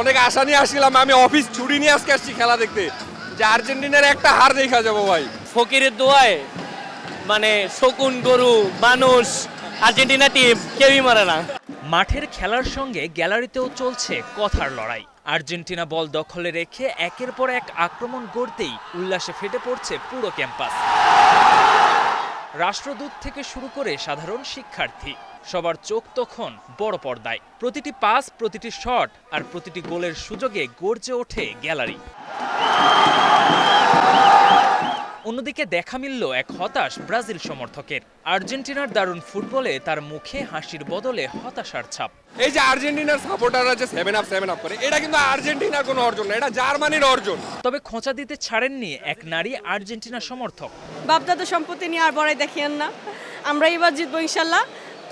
অনেক আশা নিয়ে আসছিলাম, আমি অফিস ছুটি নিয়ে আজকে আসছি খেলা দেখতে, যে আর্জেন্টিনার একটা হার দেখা যাবো ভাই। ফকিরের দোয়ায় মানে শকুন গরু মানুষ আর্জেন্টিনা টিম কেউই মারে না। মাঠের খেলার সঙ্গে গ্যালারিতেও চলছে কথার লড়াই। আর্জেন্টিনা বল দখলে রেখে একের পর এক আক্রমণ গড়তেই উল্লাসে ফেটে পড়ছে পুরো ক্যাম্পাস। রাষ্ট্রদূত থেকে শুরু করে সাধারণ শিক্ষার্থী সবার চোখ তখন বড় পর্দায়। প্রতিটি পাস, প্রতিটি শট আর প্রতিটি গোলের সুযোগে গর্জে ওঠে গ্যালারি। অন্যদিকে দেখা মিলল এক হতাশ ব্রাজিল সমর্থকের। আর্জেন্টিনার দারুণ ফুটবলে তার মুখে হাসির বদলে হতাশার ছাপ। এই যে আর্জেন্টিনার সাপোর্টাররা যে 7 আপ করে, এটা কিন্তু আর্জেন্টিনার কোনো অর্জন না, এটা জার্মানির অর্জন। তবে খোঁচা দিতে ছাড়েননি এক নারী আর্জেন্টিনা সমর্থক। বাপদাদা সম্পত্তি নিয়ে আর বড়াই দেখিয়েন না, আমরা এবার জিতবো ইনশাল্লাহ।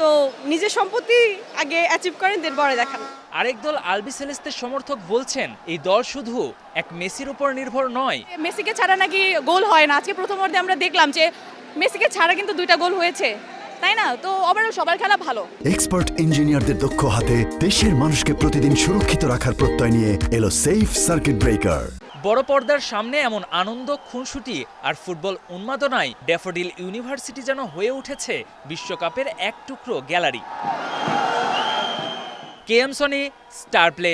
তো নিজের সম্পত্তি আগে অ্যাচিভ করেন, দেন বড়াই দেখান। আরেক দল আলবিসেলেস্তের সমর্থক বলছেন, এই দল শুধু এক মেসির উপর নির্ভর নয়। মেসিকে ছাড়া নাকি গোল হয় না। আজকে প্রথমার্ধে আমরা দেখলাম যে মেসিকে ছাড়া কিন্তু 2টা গোল হয়েছে, তাই না? তো ওভারঅল সবার খেলা ভালো। এক্সপার্ট ইঞ্জিনিয়ারদের দক্ষ হাতে দেশের মানুষকে প্রতিদিন সুরক্ষিত রাখার প্রত্যয় নিয়ে এলো সেফ সার্কিট ব্রেকার। বড় পর্দার সামনে এমন আনন্দ, খুনসুটি আর ফুটবল উন্মাদনায় ড্যাফোডিল ইউনিভার্সিটি যেন হয়ে উঠেছে বিশ্বকাপের এক টুকরো gallery. KM Sony, star play.